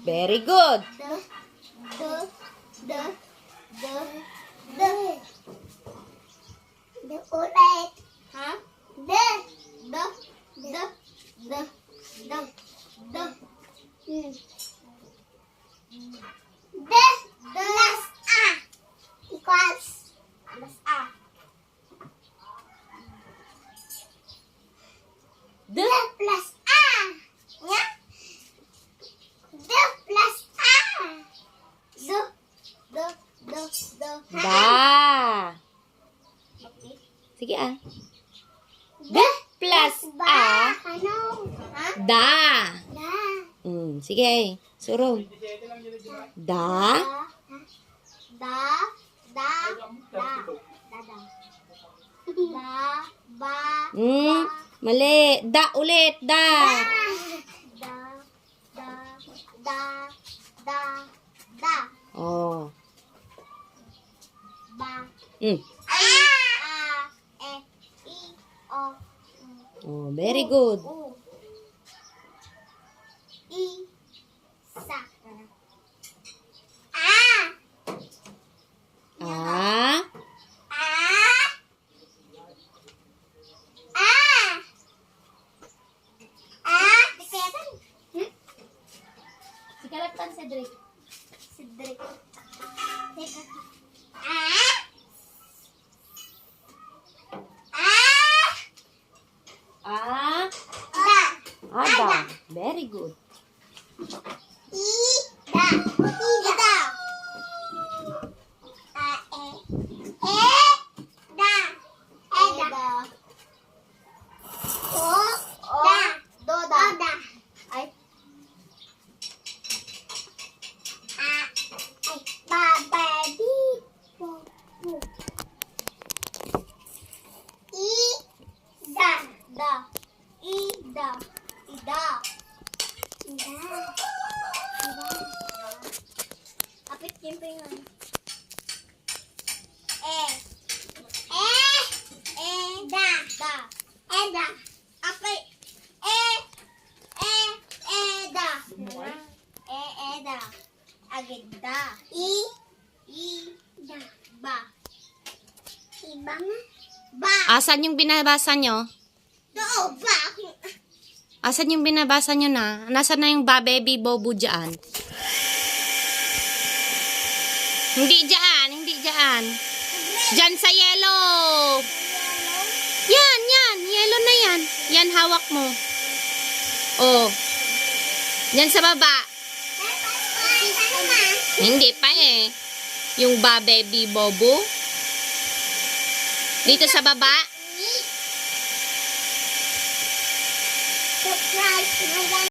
Very good. Ulit. Ha? Plus A equals plus A. D. Plus A. Ya? D plus A. Da. Okay. Sige ah. D Plus A. Ano? Ha? Da. Da. Sige. Surong. Da. Mali. Da ulit. Da. Oh. Oh, very good. Ah. Sikalatan Cedric. Teka. Ah. Da. Ada. Very good. Ida. Ida. Eda. Doda. Ay. Baby. Ida. Ida. Kapit yung pingan. Eda. Apay. Eda. Eda. Agenda. Ida. Ba. Ibang. Ba. Asan yung binabasa nyo? Do. Ba. Asan yung binabasa nyo na? Nasaan na yung baby bobo dyan? Hindi dyan. Dyan sa yellow. Yan. Yellow na yan. Yan, hawak mo. Oh. Yan sa baba. Hindi pa eh. Yung baby bobo. Dito sa baba. Surprise.